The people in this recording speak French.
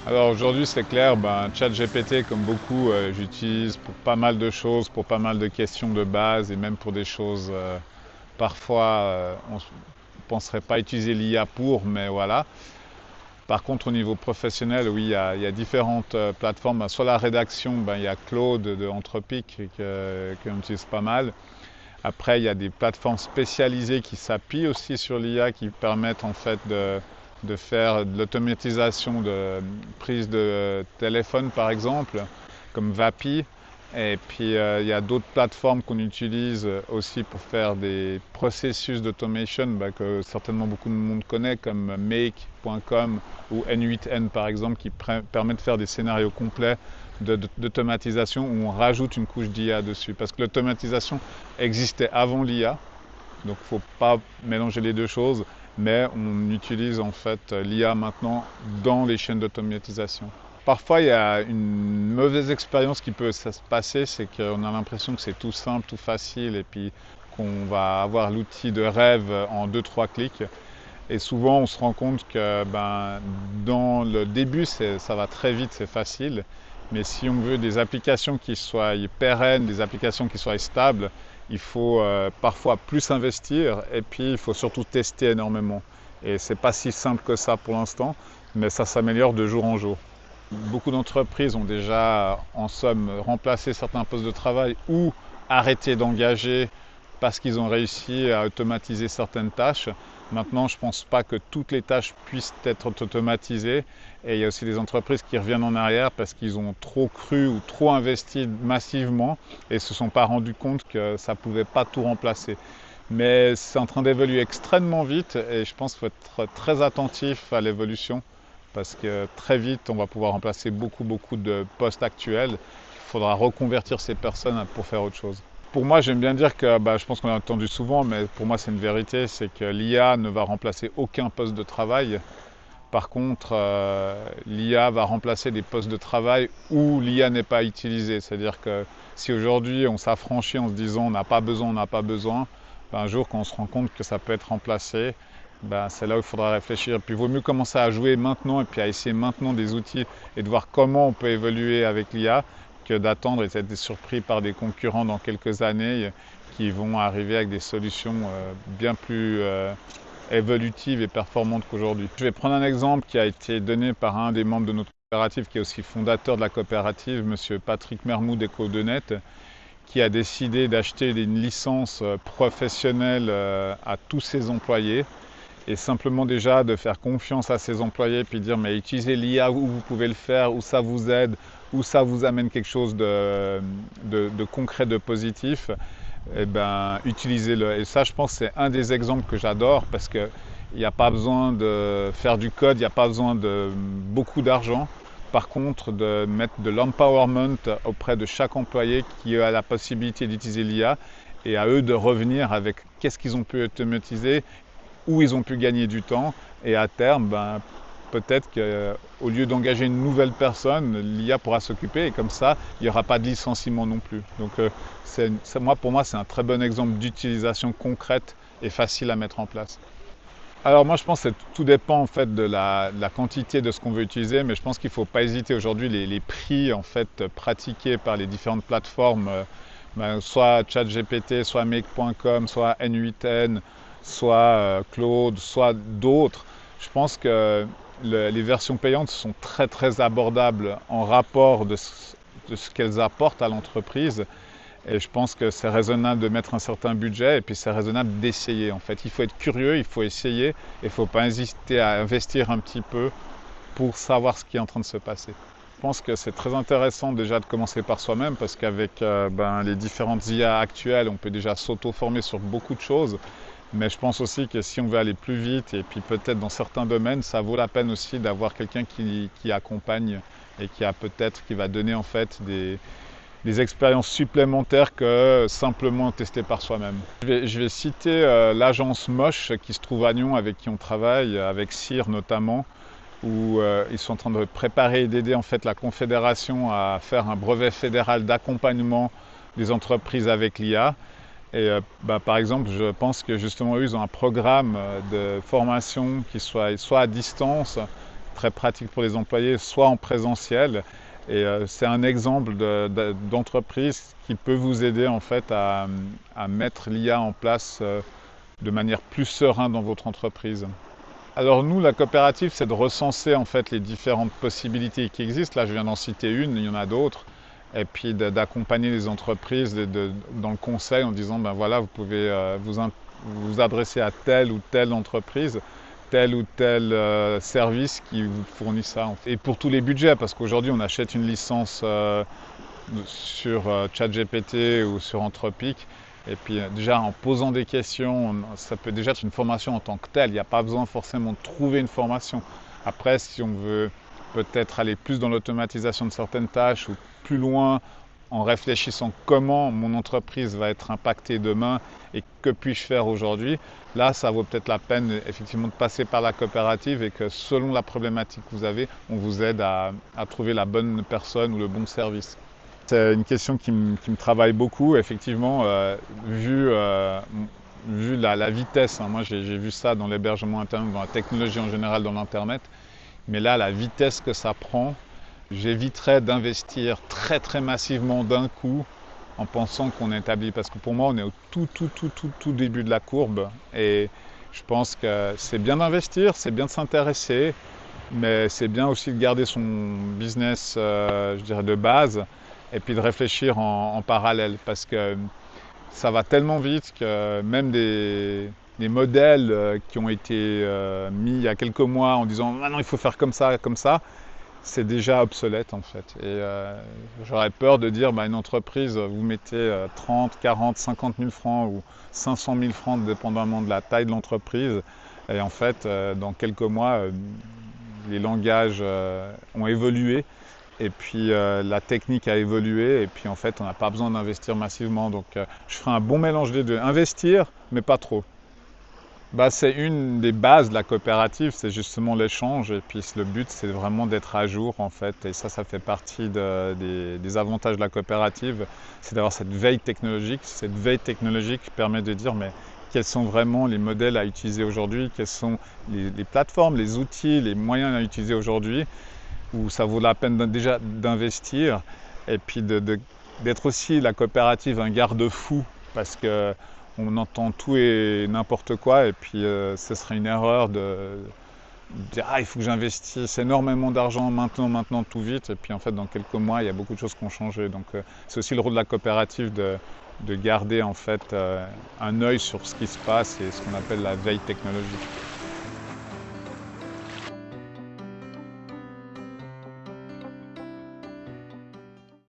Alors aujourd'hui, c'est clair, ChatGPT, comme beaucoup, j'utilise pour pas mal de choses, pour pas mal de questions de base et même pour des choses parfois on ne penserait pas utiliser l'IA pour, mais voilà. Par contre, au niveau professionnel, oui, il y a différentes plateformes. Sur la rédaction, il y a Claude de Anthropic que l'on utilise pas mal. Après, il y a des plateformes spécialisées qui s'appuient aussi sur l'IA qui permettent en fait de faire de l'automatisation de prise de téléphone par exemple, comme Vapi. Et puis il y a d'autres plateformes qu'on utilise aussi pour faire des processus d'automation que certainement beaucoup de monde connaît, comme Make.com ou N8N par exemple, qui permet de faire des scénarios complets d'automatisation où on rajoute une couche d'IA dessus. Parce que l'automatisation existait avant l'IA, donc il ne faut pas mélanger les deux choses, mais on utilise en fait l'IA maintenant dans les chaînes d'automatisation. Parfois, il y a une mauvaise expérience qui peut se passer, c'est qu'on a l'impression que c'est tout simple, tout facile, et puis qu'on va avoir l'outil de rêve en 2-3 clics. Et souvent, on se rend compte que dans le début, ça va très vite, c'est facile. Mais si on veut des applications qui soient pérennes, des applications qui soient stables, il faut parfois plus investir et puis il faut surtout tester énormément. Et c'est pas si simple que ça pour l'instant, mais ça s'améliore de jour en jour. Beaucoup d'entreprises ont déjà, en somme, remplacé certains postes de travail ou arrêté d'engager parce qu'ils ont réussi à automatiser certaines tâches. Maintenant, je ne pense pas que toutes les tâches puissent être automatisées. Et il y a aussi des entreprises qui reviennent en arrière parce qu'ils ont trop cru ou trop investi massivement et ne se sont pas rendus compte que ça ne pouvait pas tout remplacer. Mais c'est en train d'évoluer extrêmement vite et je pense qu'il faut être très attentif à l'évolution parce que très vite, on va pouvoir remplacer beaucoup de postes actuels. Il faudra reconvertir ces personnes pour faire autre chose. Pour moi, j'aime bien dire que, je pense qu'on l'a entendu souvent, mais pour moi c'est une vérité, c'est que l'IA ne va remplacer aucun poste de travail. Par contre, l'IA va remplacer des postes de travail où l'IA n'est pas utilisée. C'est-à-dire que si aujourd'hui on s'affranchit en se disant on n'a pas besoin, un jour quand on se rend compte que ça peut être remplacé, c'est là où il faudra réfléchir. Puis il vaut mieux commencer à jouer maintenant et puis à essayer maintenant des outils et de voir comment on peut évoluer avec l'IA que d'attendre et d'être surpris par des concurrents dans quelques années qui vont arriver avec des solutions bien plus évolutives et performantes qu'aujourd'hui. Je vais prendre un exemple qui a été donné par un des membres de notre coopérative, qui est aussi fondateur de la coopérative, M. Patrick Mermoud d'EcoDeNet, qui a décidé d'acheter une licence professionnelle à tous ses employés et simplement déjà de faire confiance à ses employés puis dire mais utilisez l'IA où vous pouvez le faire, où ça vous aide, où ça vous amène quelque chose de concret, de positif, et utilisez-le. Et ça, je pense, c'est un des exemples que j'adore parce qu'il n'y a pas besoin de faire du code, il n'y a pas besoin de beaucoup d'argent. Par contre, de mettre de l'empowerment auprès de chaque employé qui a la possibilité d'utiliser l'IA et à eux de revenir avec qu'est-ce qu'ils ont pu automatiser, où ils ont pu gagner du temps et à terme, peut-être qu'au lieu d'engager une nouvelle personne, l'IA pourra s'occuper et comme ça, il n'y aura pas de licenciement non plus. Donc pour moi, c'est un très bon exemple d'utilisation concrète et facile à mettre en place. Alors moi je pense que tout dépend en fait de la quantité de ce qu'on veut utiliser, mais je pense qu'il ne faut pas hésiter aujourd'hui les prix en fait pratiqués par les différentes plateformes, soit ChatGPT, soit Make.com, soit N8N, soit Claude, soit d'autres. Je pense que les versions payantes sont très abordables en rapport de ce qu'elles apportent à l'entreprise. Et je pense que c'est raisonnable de mettre un certain budget et puis c'est raisonnable d'essayer en fait. Il faut être curieux, il faut essayer et il ne faut pas hésiter à investir un petit peu pour savoir ce qui est en train de se passer. Je pense que c'est très intéressant déjà de commencer par soi-même parce qu'avec les différentes IA actuelles, on peut déjà s'auto-former sur beaucoup de choses. Mais je pense aussi que si on veut aller plus vite et puis peut-être dans certains domaines, ça vaut la peine aussi d'avoir quelqu'un qui accompagne et qui va donner en fait des expériences supplémentaires que simplement tester par soi-même. Je vais citer l'agence Moche qui se trouve à Nyon avec qui on travaille, avec CIR notamment, où ils sont en train de préparer et d'aider en fait la Confédération à faire un brevet fédéral d'accompagnement des entreprises avec l'IA. Et par exemple, je pense que justement eux, ils ont un programme de formation qui soit à distance, très pratique pour les employés, soit en présentiel. Et c'est un exemple d'entreprise qui peut vous aider en fait à mettre l'IA en place de manière plus sereine dans votre entreprise. Alors nous, la coopérative, c'est de recenser en fait les différentes possibilités qui existent. Là, je viens d'en citer une, il y en a d'autres. Et puis d'accompagner les entreprises dans le conseil en disant, ben voilà, vous pouvez vous adresser à telle ou telle entreprise, tel ou tel service qui vous fournit ça. Et pour tous les budgets, parce qu'aujourd'hui, on achète une licence sur ChatGPT ou sur Anthropic. Et puis déjà en posant des questions, ça peut déjà être une formation en tant que telle. Il n'y a pas besoin forcément de trouver une formation. Après, si on veut peut-être aller plus dans l'automatisation de certaines tâches ou plus loin en réfléchissant comment mon entreprise va être impactée demain et que puis-je faire aujourd'hui, là, ça vaut peut-être la peine effectivement de passer par la coopérative et que selon la problématique que vous avez, on vous aide à trouver la bonne personne ou le bon service. C'est une question qui me travaille beaucoup, effectivement, vu la vitesse. Moi, j'ai vu ça dans l'hébergement Internet, dans la technologie en général, dans l'Internet. Mais là, la vitesse que ça prend, j'éviterais d'investir très très massivement d'un coup en pensant qu'on est établi. Parce que pour moi, on est au tout début de la courbe. Et je pense que c'est bien d'investir, c'est bien de s'intéresser, mais c'est bien aussi de garder son business, je dirais, de base. Et puis de réfléchir en parallèle, parce que ça va tellement vite que même des modèles qui ont été mis il y a quelques mois en disant « maintenant il faut faire comme ça », c'est déjà obsolète en fait. Et j'aurais peur de dire une entreprise, vous mettez 30, 40, 50 000 francs ou 500 000 francs, dépendamment de la taille de l'entreprise. Et en fait, dans quelques mois, les langages ont évolué. Et puis la technique a évolué et puis en fait on n'a pas besoin d'investir massivement. Donc je ferai un bon mélange des deux. Investir, mais pas trop. C'est une des bases de la coopérative, c'est justement l'échange. Et puis le but c'est vraiment d'être à jour en fait. Et ça fait partie des avantages de la coopérative. C'est d'avoir cette veille technologique. Cette veille technologique permet de dire mais quels sont vraiment les modèles à utiliser aujourd'hui, quelles sont les plateformes, les outils, les moyens à utiliser aujourd'hui, où ça vaut la peine déjà d'investir et puis d'être aussi la coopérative un garde-fou parce qu'on entend tout et n'importe quoi et puis ce serait une erreur de dire il faut que j'investisse énormément d'argent maintenant tout vite et puis en fait dans quelques mois il y a beaucoup de choses qui ont changé. Donc c'est aussi le rôle de la coopérative de garder en fait un œil sur ce qui se passe et ce qu'on appelle la veille technologique.